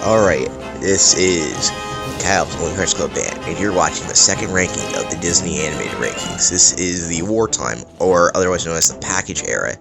Alright, this is Cal's Only Hearts Club Band, and you're watching the second ranking of the Disney animated rankings. This is the Wartime, or otherwise known as the Package Era.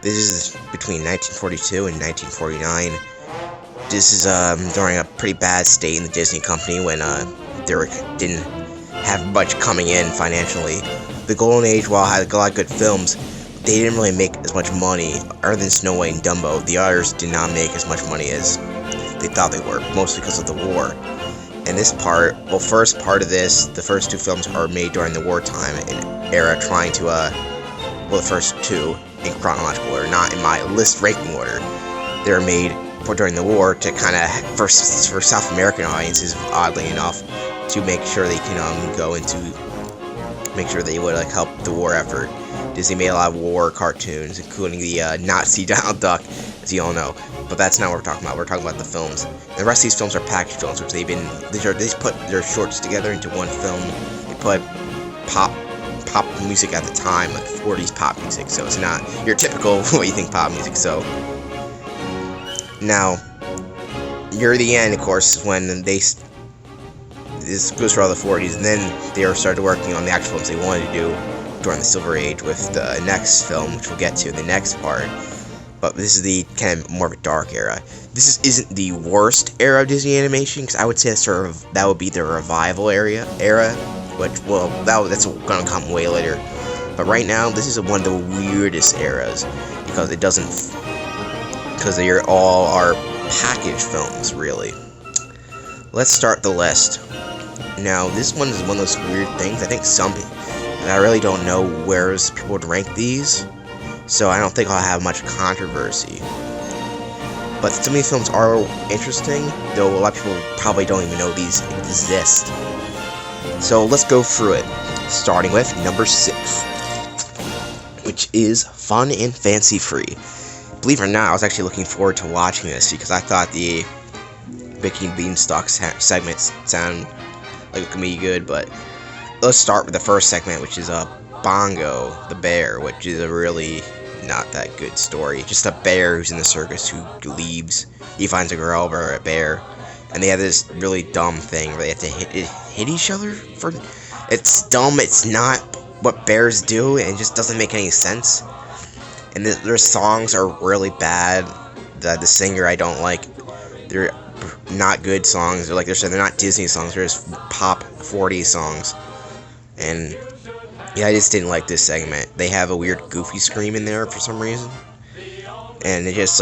This is between 1942 and 1949. This is during a pretty bad state in the Disney company when they didn't have much coming in financially. The Golden Age, while had a lot of good films, they didn't really make as much money. Other than Snow White and Dumbo, the others did not make as much money as they thought they were, mostly because of the war. And this part, well, first part of this, the first two films are made during the wartime era, trying to, well, the first two in chronological order, not in my list ranking order. They were made during the war to kind of, for South American audiences, oddly enough, to make sure they can go into, make sure they would help the war effort. Disney made a lot of war cartoons, including the Nazi Donald Duck, as you all know. But that's not what we're talking about. We're talking about the films. And the rest of these films are package films, which they just put their shorts together into one film. They put pop music at the time, like 40s pop music. So it's not your typical what you think pop music. So now, near the end, of course, when this goes for all the 40s, and then they started working on the actual films they wanted to do during the Silver Age with the next film, which we'll get to in the next part. But this is the kind of more of a dark era. This isn't the worst era of Disney animation, because I would say that would be the revival era, which, well, that's gonna come way later. But right now, this is one of the weirdest eras, because they all are package films, really. Let's start the list. Now, this one is one of those weird things. I think I really don't know where people would rank these, so I don't think I'll have much controversy. But some of these films are interesting, though a lot of people probably don't even know these exist. So let's go through it, starting with number 6, which is Fun and Fancy Free. Believe it or not, I was actually looking forward to watching this because I thought the Mickey and Beanstalk segments sound like it could be good, but let's start with the first segment, which is Bongo the Bear, which is a really not that good story. Just a bear who's in the circus who leaves. He finds a girl or a bear, and they have this really dumb thing where they have to hit each other for. It's dumb. It's not what bears do, and it just doesn't make any sense. And their songs are really bad. The singer I don't like. They're not good songs. They're not Disney songs. They're just pop 40s songs. And yeah, I just didn't like this segment. They have a weird Goofy scream in there for some reason, and it just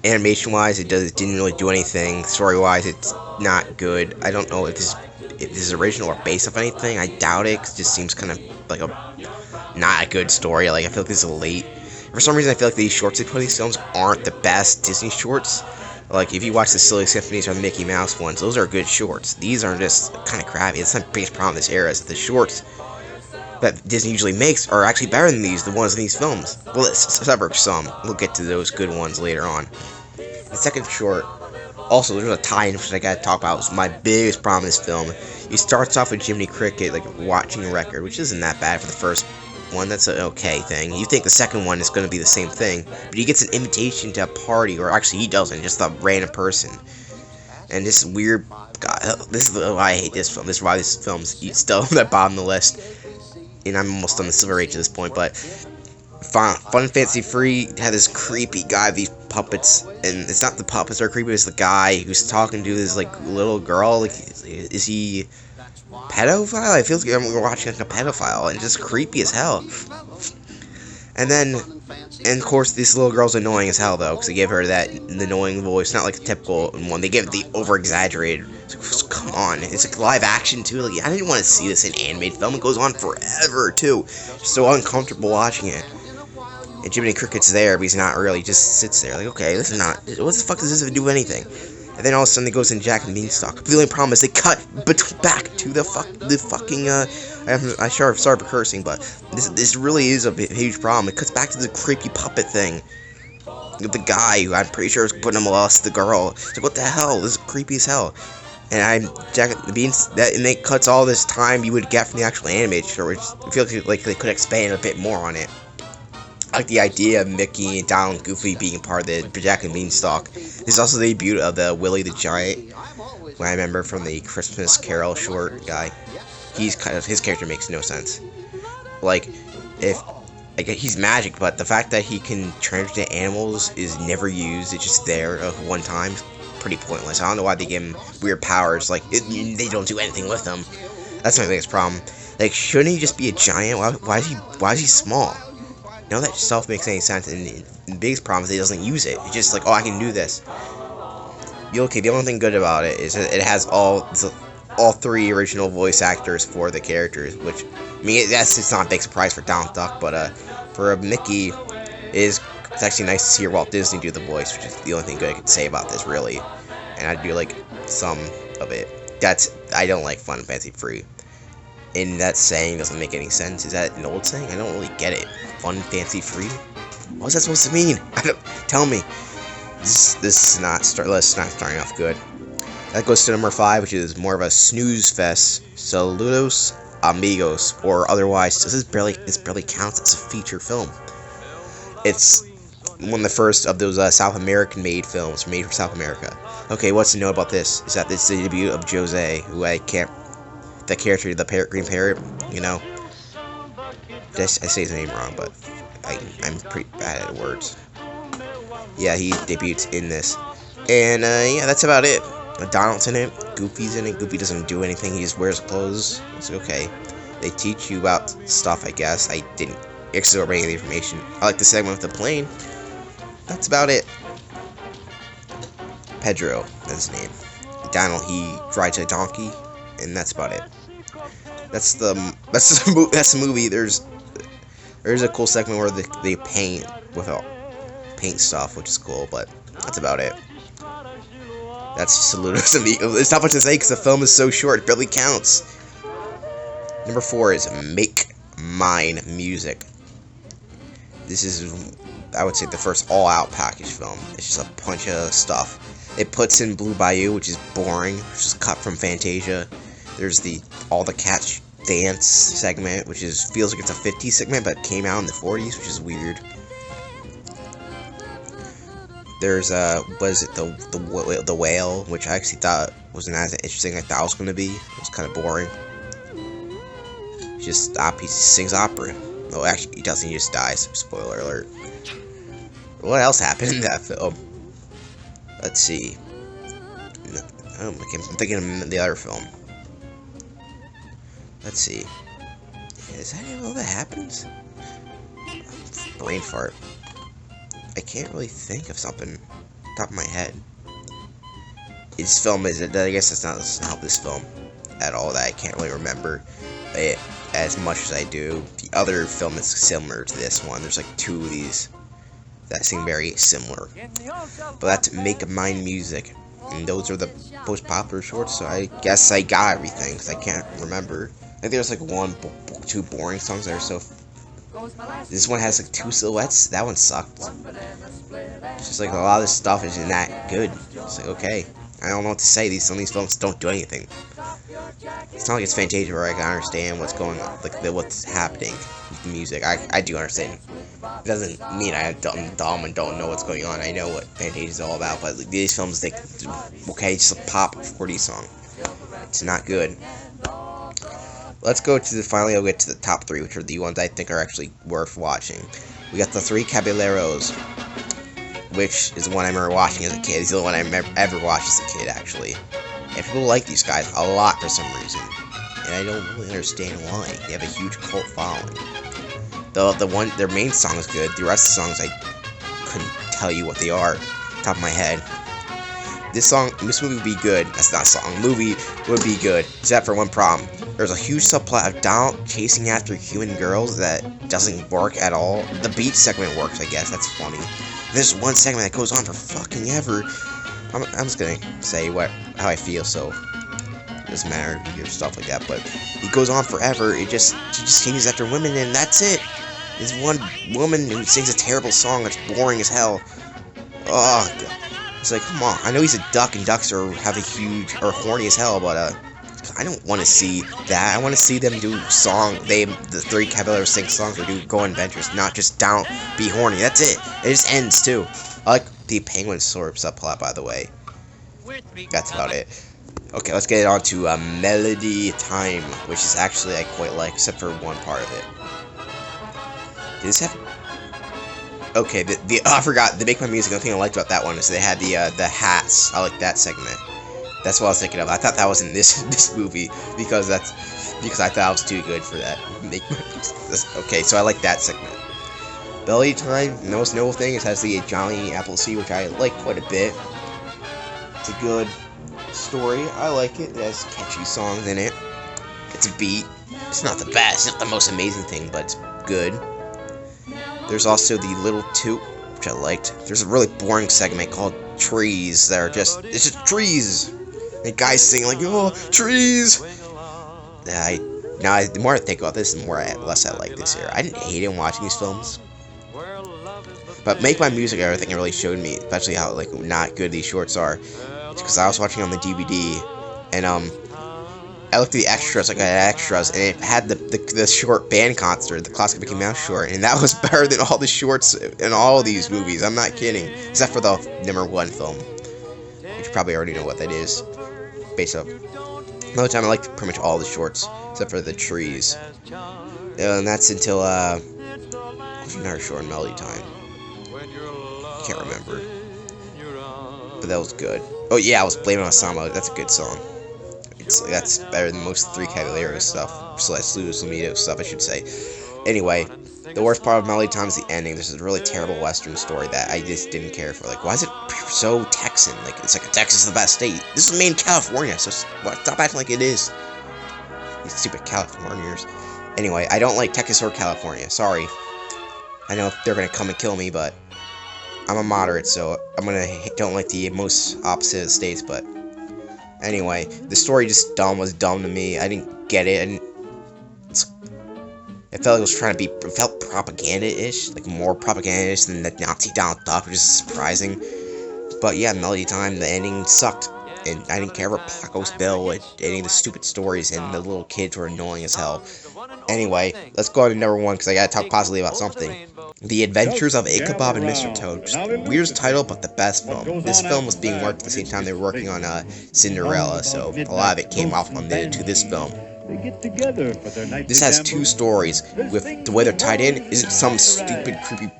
animation-wise, it didn't really do anything. Story-wise, it's not good. I don't know if this is original or based off anything. I doubt it. 'Cause it just seems kind of like not a good story. I feel like this is late. For some reason, I feel like these shorts they put in these films aren't the best Disney shorts. If you watch the Silly Symphonies or the Mickey Mouse ones, those are good shorts. These are just kind of crappy. It's the biggest problem with this era is that the shorts that Disney usually makes are actually better than the ones in these films. Well, except some. We'll get to those good ones later on. The second short, also, there's a tie-in which I gotta talk about. It's my biggest problem in this film. He starts off with Jiminy Cricket, watching a record, which isn't that bad for the first one. That's an okay thing. You think the second one is going to be the same thing, but he gets an invitation to a party, or actually he doesn't, just a random person. And this weird, God, this is why I hate this film. This is why this film's still at the bottom of the list. And I'm almost on the Silver Age at this point, but Fun and Fancy Free had this creepy guy, these puppets, and it's not the puppets that are creepy, it's the guy who's talking to this little girl. Is he pedophile? I feel like we're watching a pedophile, and it's just creepy as hell. And of course, this little girl's annoying as hell, though, because they give her that annoying voice, not like the typical one. They give it the over-exaggerated. Come on, it's live action, too. I didn't want to see this in animated film. It goes on forever, too. Just so uncomfortable watching it. And Jiminy Cricket's there, but he's not really. He just sits there, okay, this is not. What the fuck does this do anything? And then all of a sudden, it goes in Jack and Beanstalk. The only problem is they cut back to the fucking. I'm sorry for cursing, but this really is a huge problem. It cuts back to the creepy puppet thing with the guy who I'm pretty sure is putting him lost the girl. It's what the hell? This is creepy as hell. And and it cuts all this time you would get from the actual animated show, which I feel like they could expand a bit more on it. like the idea of Mickey and Donald and Goofy being part of the Jack and Beanstalk. This is also the debut of the Willie the Giant, who I remember from the Christmas Carol short guy. His character makes no sense. Like, he's magic, but the fact that he can turn into animals is never used. It's just there one time. Pretty pointless. I don't know why they give him weird powers. Like, they don't do anything with them. That's my biggest problem. Like, shouldn't he just be a giant? Why is he small? None of that stuff makes any sense. And the biggest problem is he doesn't use it. It's just like, oh, I can do this. Okay, the only thing good about it is that it has all 3 original voice actors for the characters, which, I mean, that's just not a big surprise for Donald Duck, but for Mickey, it's actually nice to see Walt Disney do the voice, which is the only thing good I could say about this, really. And I do like some of it. I don't like Fun Fancy Free. And that saying doesn't make any sense. Is that an old saying? I don't really get it. Fun Fancy Free? What's that supposed to mean? Tell me. This is not starting off good. That goes to number 5, which is more of a snooze fest. Saludos Amigos, or otherwise, this barely counts as a feature film. It's one of the first of those South American made films, made for South America. Okay, what's to know about this? Is that this is the debut of Jose, who the character, the green parrot, you know. I say his name wrong, but I'm pretty bad at words. Yeah, he debuts in this. And, yeah, that's about it. Donald's in it, Goofy's in it. Goofy doesn't do anything, he just wears clothes. It's okay. They teach you about stuff, I guess. I didn't absorb any of the information. I like the segment with the plane. That's about it. Pedro, that's his name. Donald, he rides a donkey, and that's about it. That's the movie. There's a cool segment where they paint with paint stuff, which is cool, but that's about it. That's Saludos Amigos. There's not much to say because the film is so short, it barely counts. Number 4 is Make Mine Music. This is, I would say, the first all-out package film. It's just a bunch of stuff. It puts in Blue Bayou, which is boring, which is cut from Fantasia. There's all the cats dance segment, which feels like it's a 50s segment, but came out in the 40s, which is weird. There's the Whale, which I actually thought wasn't as interesting as I thought it was going to be. It was kind of boring. He sings opera. Oh, actually, he doesn't. He just dies. Spoiler alert. What else happened in that film? Let's see. I'm thinking of the other film. Let's see. Is that all that happens? Brain fart. I can't really think of something top of my head. This film I guess it's not help this film at all that I can't really remember it as much as I do the other film that's similar to this one. There's like 2 of these that seem very similar. But that's Make Mine Music. And those are the most popular shorts, so I guess I got everything, because I can't remember. I think there's like 2 boring songs that are so... This one has like 2 silhouettes. That one sucked. It's just like a lot of this stuff isn't that good. It's like, okay, I don't know what to say. Some of these films don't do anything. It's not like it's Fantasia where I can understand what's going on, like what's happening with the music. I do understand. It doesn't mean I'm dumb and don't know what's going on. I know what Fantasia is all about, but like, these films, okay, just a pop 40 song. It's not good. Let's go to finally I'll get to the top 3, which are the ones I think are actually worth watching. We got the Three Caballeros, which is the one I remember watching as a kid. It's the only one I ever watched as a kid, actually. And people like these guys a lot for some reason. And I don't really understand why. They have a huge cult following. Their main song is good. The rest of the songs, I couldn't tell you what they are, top of my head. This movie would be good. That's not a song. Movie would be good, except for one problem. There's a huge subplot of Donald chasing after human girls that doesn't work at all. The beach segment works, I guess. That's funny. There's one segment that goes on for fucking ever. I'm just gonna say how I feel, so it doesn't matter to hear stuff like that. But it goes on forever. She just chases after women, and that's it. There's one woman who sings a terrible song that's boring as hell. Oh, God. It's like, come on. I know he's a duck, and ducks have a huge, or horny as hell, but, I don't want to see that. I want to see them do the Three Caballeros sing songs or go on adventures, not just be horny. That's it. It just ends too. I like the penguin subplot, by the way. That's about it. Okay, let's get on to Melody Time, which is actually I quite like, except for one part of it. Did this have? Okay, I forgot. They make my music. The only thing I liked about that one is they had the hats. I like that segment. That's what I was thinking of. I thought that was in this movie because I thought I was too good for that. Okay, so I like that segment. Melody Time. The most noble thing is it has the Johnny Appleseed, which I like quite a bit. It's a good story. I like it. It has catchy songs in it. It's a beat. It's not the best. It's not the most amazing thing, but it's good. There's also the Little Toot, which I liked. There's a really boring segment called Trees that are it's just trees. And guys singing like, oh, trees. The more I think about this, the less I like this here. I didn't hate it watching these films. But Make My Music, everything it really showed me, especially how like not good these shorts are. It's because I was watching on the DVD, and I looked at the extras, and it had the short band concert, the Classic Mickey Mouse short, and that was better than all the shorts in all of these movies. I'm not kidding, except for the #1 film, which you probably already know what that is. Based off. Another time I liked pretty much all the shorts, except for the trees. And that's until what's another short in Melody Time? Can't remember, but that was good. Oh yeah, I was blaming on Sama. That's a good song. That's better than most Three Caballeros stuff. Saludos Amigos stuff, I should say. Anyway, the worst part of Melody Time is the ending. This is a really terrible Western story that I just didn't care for. Like, why is it so Texan? Like, it's like Texas is the best state. This is made in California, so stop acting like it is. These stupid Californians. Anyway, I don't like Texas or California. Sorry. I know they're gonna come and kill me, but I'm a moderate, so don't like the most opposite of the states, but anyway, the story was dumb to me. I didn't get it, and it felt like it felt propaganda-ish, like more propaganda-ish than the Nazi Donald Duck, which is surprising. But yeah, Melody Time, the ending sucked, and I didn't care for Paco's Bill, any of the stupid stories, and the little kids were annoying as hell. Anyway, let's go on to #1, because I gotta talk positively about something. The Adventures of Ichabod and Mr. Toad. Just the weirdest title, but the best film. This film was being worked at the same time they were working on Cinderella, so a lot of it came off to this film. This has 2 stories. With the way they're tied in, isn't some stupid, creepy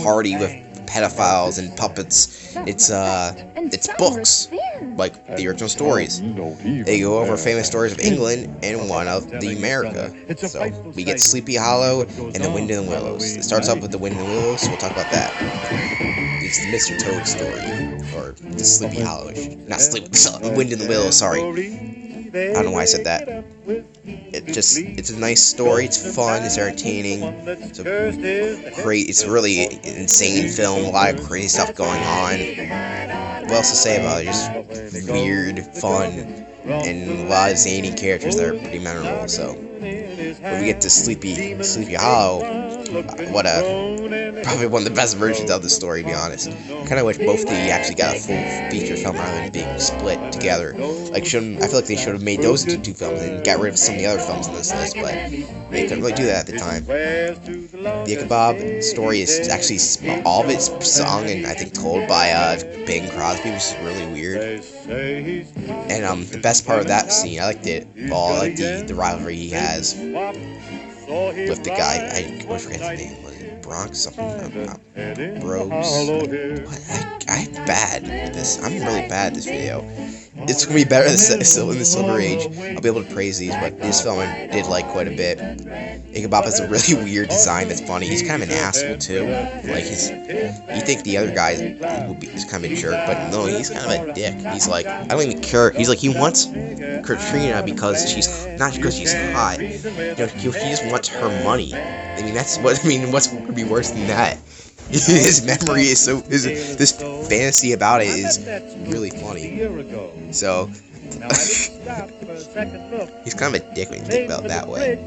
party with pedophiles and puppets. It's books, like the original stories. They go over famous stories of England and one of the America. So we get Sleepy Hollow and the Wind in the Willows. It starts off with the Wind in the Willows, so we'll talk about that. It's the Mr. Toad story, or the Sleepy Hollow, Wind in the Willows. Sorry, I don't know why I said that. It's a nice story. It's fun. It's entertaining. It's really insane film. A lot of crazy stuff going on. What else to say about it? Just weird, fun, and a lot of zany characters that are pretty memorable. So when we get to Sleepy Hollow, probably one of the best versions of the story, to be honest. I kind of wish both actually got a full feature film rather than being split together. I feel like they should have made those into 2 films and got rid of some of the other films in this list, but they couldn't really do that at the time. The Ichabod story is actually all of it's sung and I think told by Bing Crosby, which is really weird. And the best part of that scene, I liked it all. I like the rivalry he has with the guy. I forget his name. Was it Bronx something? Bros. What? I'm bad at this. I'm really bad at this video. It's gonna be better in the Silver Age. I'll be able to praise these, but this film I did like quite a bit. Ichabod has a really weird design that's funny. He's kind of an asshole too. Like you think the other guy is kind of a jerk, but no, he's kind of a dick. He's like, I don't even care. He's like, he wants Katrina because she's not because she's hot. He just wants her money. What's gonna be worse than that? His memory is this fantasy about it is really funny. So he's kind of a dick when you think about it that way.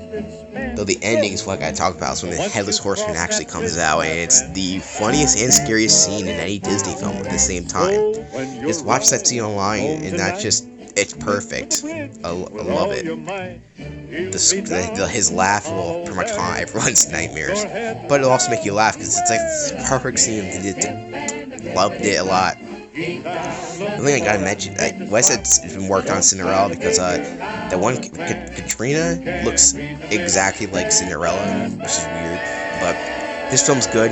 Though the ending is what I gotta talk about. Is when the Headless Horseman actually comes out, and it's the funniest and scariest scene in any Disney film at the same time. Just watch that scene online, and It's perfect. I love it. His laugh will pretty much haunt everyone's nightmares, but it'll also make you laugh because it's like this perfect scene. Loved it a lot. The thing I gotta mention, Wes has been working on Cinderella because the one Katrina looks exactly like Cinderella, which is weird. But this film's good.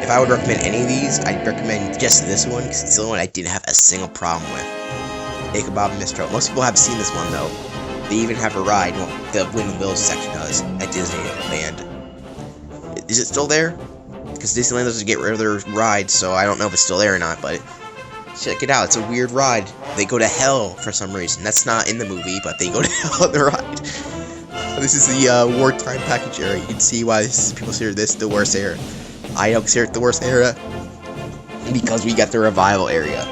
If I would recommend any of these, I'd recommend just this one because it's the only one I didn't have a single problem with. Ichabod and Mistral. Most people have seen this one though. They even have a ride. Well, the Wind and Willows section does at Disneyland. Is it still there? Because Disneyland doesn't get rid of their rides, so I don't know if it's still there or not. But check it out. It's a weird ride. They go to hell for some reason. That's not in the movie, but they go to hell on the ride. This is the Wartime package area. You can see why people consider this the worst area. I don't consider it the worst area because we got the revival area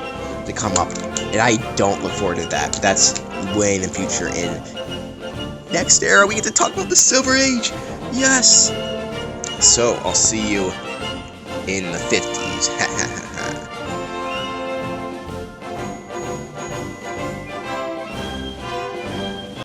to come up, and I don't look forward to that. But that's way in the future. In next era, we get to talk about the Silver Age. Yes. So I'll see you in the 50s.